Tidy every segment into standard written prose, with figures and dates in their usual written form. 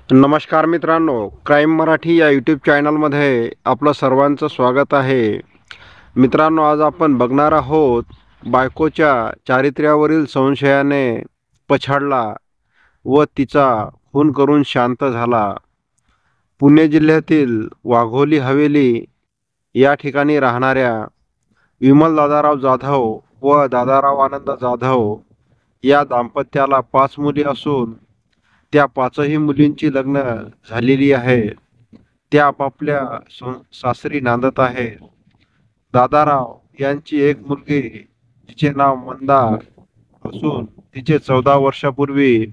नमस्कार मित्रांनो, क्राईम मराठी या यूट्यूब चॅनलमध्ये आपलं सर्वांचं स्वागत आहे. मित्रांनो, आज आपण बघणार आहोत बायकोच्या चारित्र्यावरील संशयाने पछाडला व तिचा खून करून शांत झाला. पुणे जिल्ह्यातील वाघोली हवेली या ठिकाणी राहणाऱ्या विमल दादाराव जाधव व दादाराव आनंद जाधव या दाम्पत्याला 5 मुली असून त्या 5ही मुलींची लग्न झालेली आहे. त्या आपापल्या सासरी नांदत आहेत. दादाराव यांची एक मुलगी, तिचे नाव मंदा असून तिचे 14 वर्षापूर्वी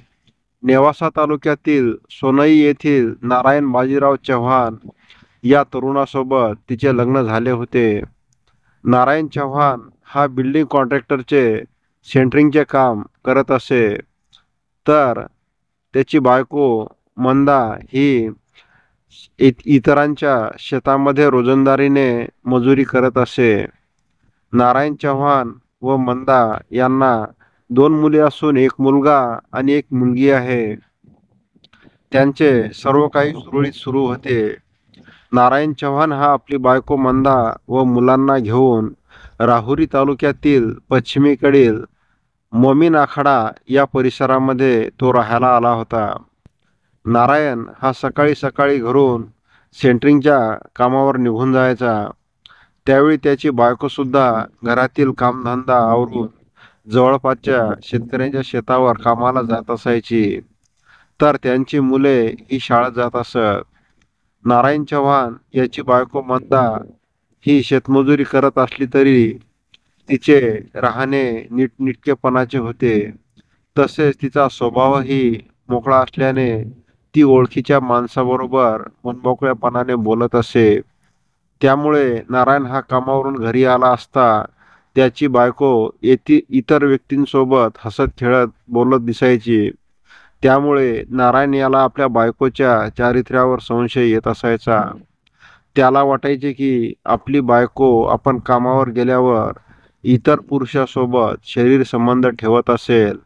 नेवासा तालुक्यातील सोनई येथील नारायण बाजीराव चव्हाण या तरुणासोबत तिचे लग्न झाले होते. नारायण चव्हाण हा बिल्डिंग कॉन्ट्रॅक्टरचे सेंटरिंगचे काम करत असे, तर त्याची बायको मंदा ही इतरांच्या शेतामध्ये रोजंदारीने मजुरी करत असे. नारायण चव्हाण व मंदा यांना 2 मुले असून एक मुलगा आणि एक मुलगी आहे. त्यांचे सर्व काही सुरळीत सुरू होते. नारायण चव्हाण हा आपली बायको मंदा व मुलांना घेऊन राहुरी तालुक्यातील पश्चिमेकडील मोमीन आखाडा या परिसरामध्ये तो राहायला आला होता. नारायण हा सकाळी सकाळी घरून सेंटरिंगच्या कामावर निघून जायचा. त्यावेळी त्याची बायकोसुद्धा घरातील कामधंदा आवरून जवळपासच्या शेतकऱ्यांच्या शेतावर कामाला जात असायची, तर त्यांची मुले ही शाळेत जात असत. नारायण चव्हाण याची बायको मंदा ही शेतमजुरी करत असली तरी तिचे राहणे नीटनेटकेपणाचे होते. तसेच तिचा स्वभावही मोकळा असल्याने ती ओळखीच्या माणसाबरोबर मनमोकळेपणाने बोलत असे. त्यामुळे नारायण हा कामावरून घरी आला असता त्याची बायको इतर व्यक्तींसोबत हसत खेळत बोलत दिसायची. त्यामुळे नारायण याला आपल्या बायकोच्या चारित्र्यावर संशय येत असायचा. त्याला वाटायचे की आपली बायको आपण कामावर गेल्यावर इतर पुरुषासोबत शरीर संबंध ठेवत असेल.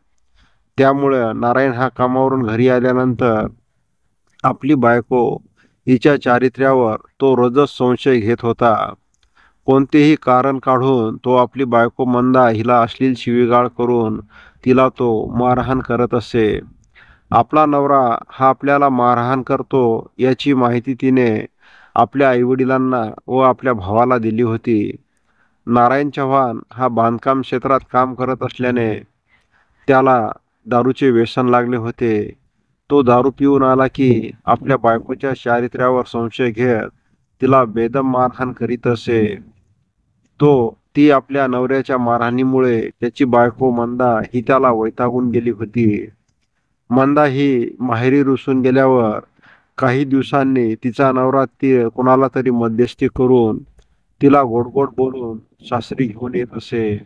त्यामुळे नारायण हा कामावरून घरी आल्यानंतर आपली बायको हिच्या चारित्र्यावर तो रोजच संशय घेत होता. कोणतेही कारण काढून तो आपली बायको मंदा हिला अश्लील शिवीगाळ करून तिला तो मारहाण करत असे. आपला नवरा हा आपल्याला मारहाण करतो याची माहिती तिने आपल्या आईवडिलांना व आपल्या भावाला दिली होती. नारायण चव्हाण हा बांधकाम क्षेत्रात काम करत असल्याने त्याला दारूचे व्यसन लागले होते. तो दारू पिऊन आला की आपल्या बायकोच्या चारित्र्यावर संशय घेत तिला बेदम मारहाण करीत असे. ती आपल्या नवऱ्याच्या मारहाणीमुळे त्याची बायको मंदा ही त्याला वैतागून गेली होती. मंदा ही माहेरी रुसून गेल्यावर काही दिवसांनी तिचा नवरा कोणाला तरी मध्यस्थी करून तिला गोड गोड बोलून सासरी घेऊन येत असे.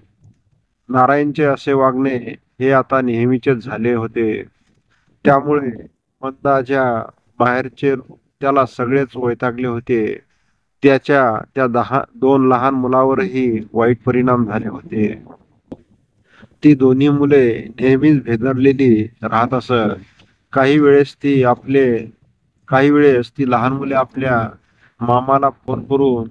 नारायणचे असे वागणे हे आता नेहमीचेच झाले होते. त्यामुळे मंदाच्या बाहेरचे त्याला सगळेच वैतागले होते. त्याच्या त्या 2 लहान मुलावरही वाईट परिणाम झाले होते. ती दोन्ही मुले नेहमीच भेदरलेली राहत असत. काही वेळेस ती लहान मुले आपल्या मामाला फोन करून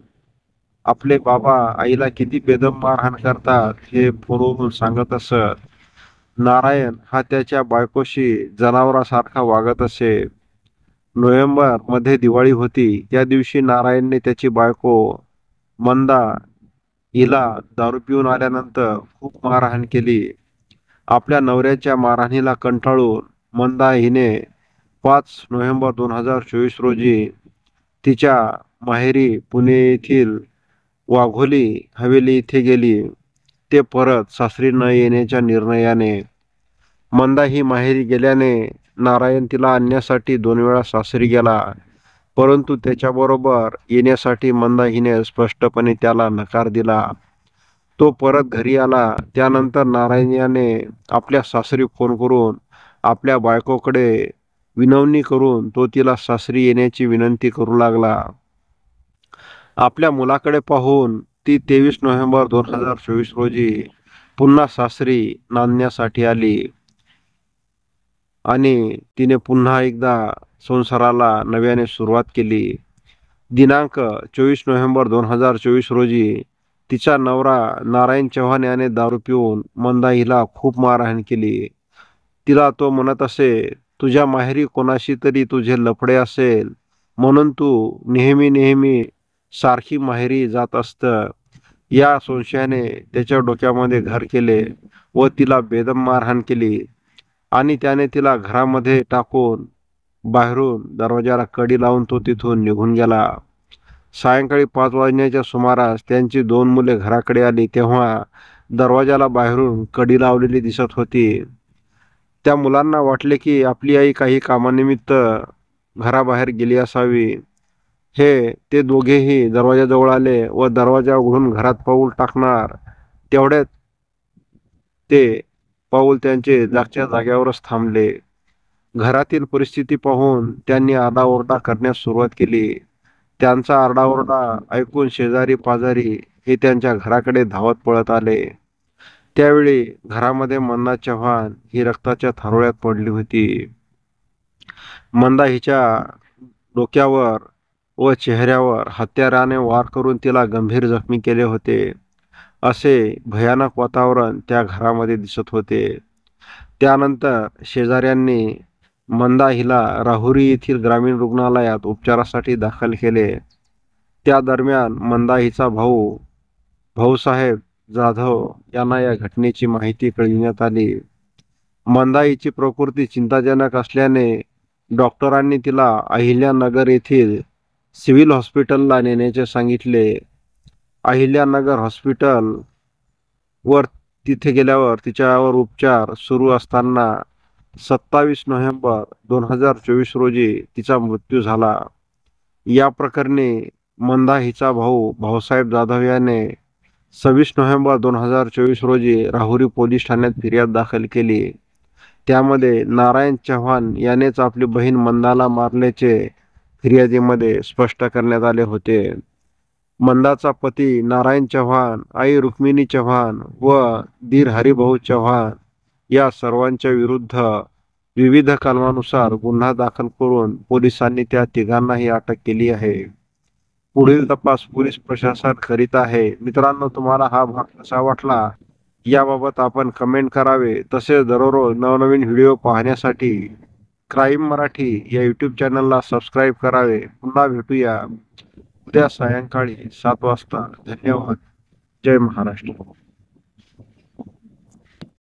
आपले बाबा आईला किती बेदम मारहाण करतात हे फोनवरून सांगत असत. नारायण हा त्याच्या बायकोशी जनावरासारखा वागत असे. नोव्हेंबर मध्ये दिवाळी होती. त्या दिवशी नारायणने त्याची बायको मंदा हिला दारू पिऊन आल्यानंतर खूप मारहाण केली. आपल्या नवऱ्याच्या मारहाणीला कंटाळून मंदा हिने 5 नोव्हेंबर 2024 रोजी तिच्या माहेरी पुणे येथील वाघोली हवेली इथे गेली. ते परत सासरी न येण्याच्या निर्णयाने मंदा ही माहेरी गेल्याने नारायण तिला आणण्यासाठी 2 वेळा सासरी गेला, परंतु त्याच्याबरोबर येण्यासाठी मंदा हिने स्पष्टपणे त्याला नकार दिला. तो परत घरी आला. त्यानंतर नारायण याने आपल्या सासरी फोन करून आपल्या बायकोकडे विनवणी करून तो तिला सासरी येण्याची विनंती करू लागला. आपल्या मुलाकडे पाहून ती 23 नोव्हेंबर 2024 रोजी पुन्हा सासरी नांदण्यासाठी आली. आणि तिने पुन्हा एकदा संसाराला नव्याने सुरुवात केली. दिनांक 24 नोव्हेंबर 2024 रोजी तिचा नवरा नारायण चव्हाण याने दारू पिऊन मंदा हिला खूप मारहाण केली. तिला तो म्हणत असे, तुझ्या माहेरी कोणाशी तरी तुझे लफडे असेल म्हणून तू नेहमी नेहमी सारखी माहेरी जात असत. या संशयाने त्याच्या डोक्यामध्ये घर केले व तिला बेदम मारहाण केली आणि त्याने तिला घरामध्ये टाकून बाहेरून दरवाजाला कडी लावून तो तिथून निघून गेला. सायंकाळी 5 वाजण्याच्या सुमारास त्यांची 2 मुले घराकडे आली तेव्हा दरवाजाला बाहेरून कडी लावलेली दिसत होती. त्या मुलांना वाटले की आपली आई काही कामानिमित्त घराबाहेर गेली असावी. ते दोघेही दरवाजाजवळ आले व दरवाजा उघडून घरात पाऊल टाकणार तेवढ्यात ते पाऊल त्यांचे जागच्या जाग्यावरच थांबले. घरातील परिस्थिती पाहून त्यांनी आरडाओरडा करण्यास सुरुवात केली. त्यांचा आरडाओरडा ऐकून शेजारी पाजारी हे त्यांच्या घराकडे धावत पळत आले. त्यावेळी घरामध्ये मंदा चव्हाण ही रक्ताच्या थारोळ्यात पडली होती. मंदा हिच्या डोक्यावर व चेहऱ्यावर हत्याराने वार करून तिला गंभीर जखमी केले होते. असे भयानक वातावरण त्या घरामध्ये दिसत होते. त्यानंतर शेजाऱ्यांनी मंदा हिला राहुरी येथील ग्रामीण रुग्णालयात उपचारासाठी दाखल केले. त्या दरम्यान मंदा हिचा भाऊसाहेब जाधव यांना या घटनेची माहिती कळविण्यात आली. मंदा हिची प्रकृती चिंताजनक असल्याने डॉक्टरांनी तिला अहिल्यानगर येथील सिव्हिल हॉस्पिटलला नेण्याचे सांगितले. अहिल्यानगर हॉस्पिटल वर तिथे गेल्यावर तिच्यावर उपचार सुरू असताना 27 नोव्हेंबर 2024 रोजी तिचा मृत्यू झाला. या प्रकरणी मंदा हिचा भाऊसाहेब जाधव याने 26 नोव्हेंबर 2024 रोजी राहुरी पोलीस ठाण्यात फिर्याद दाखल केली. त्यामध्ये नारायण चव्हाण यानेच आपली बहीण मंदाला मारल्याचे फिर्यादीमध्ये स्पष्ट करण्यात आले होते. मंदाचा पती नारायण चव्हाण, आई रुक्मिणी चव्हाण व दीर हरिभाऊ चव्हाण या सर्वांच्या विरुद्ध विविध कलमानुसार गुन्हा दाखल करून पोलिसांनी त्या तिघांनाही अटक केली आहे. पुढील तपास पोलीस प्रशासन करीत आहे. मित्रांनो, तुम्हाला हा भाग कसा वाटला याबाबत आपण कमेंट करावे. तसेच दररोज नवनवीन व्हिडिओ पाहण्यासाठी क्राईम मराठी या यूट्यूब चॅनलला सबस्क्राईब करावे. पुन्हा भेटूया उद्या सायंकाळी 7 वाजता. धन्यवाद. जय महाराष्ट्र.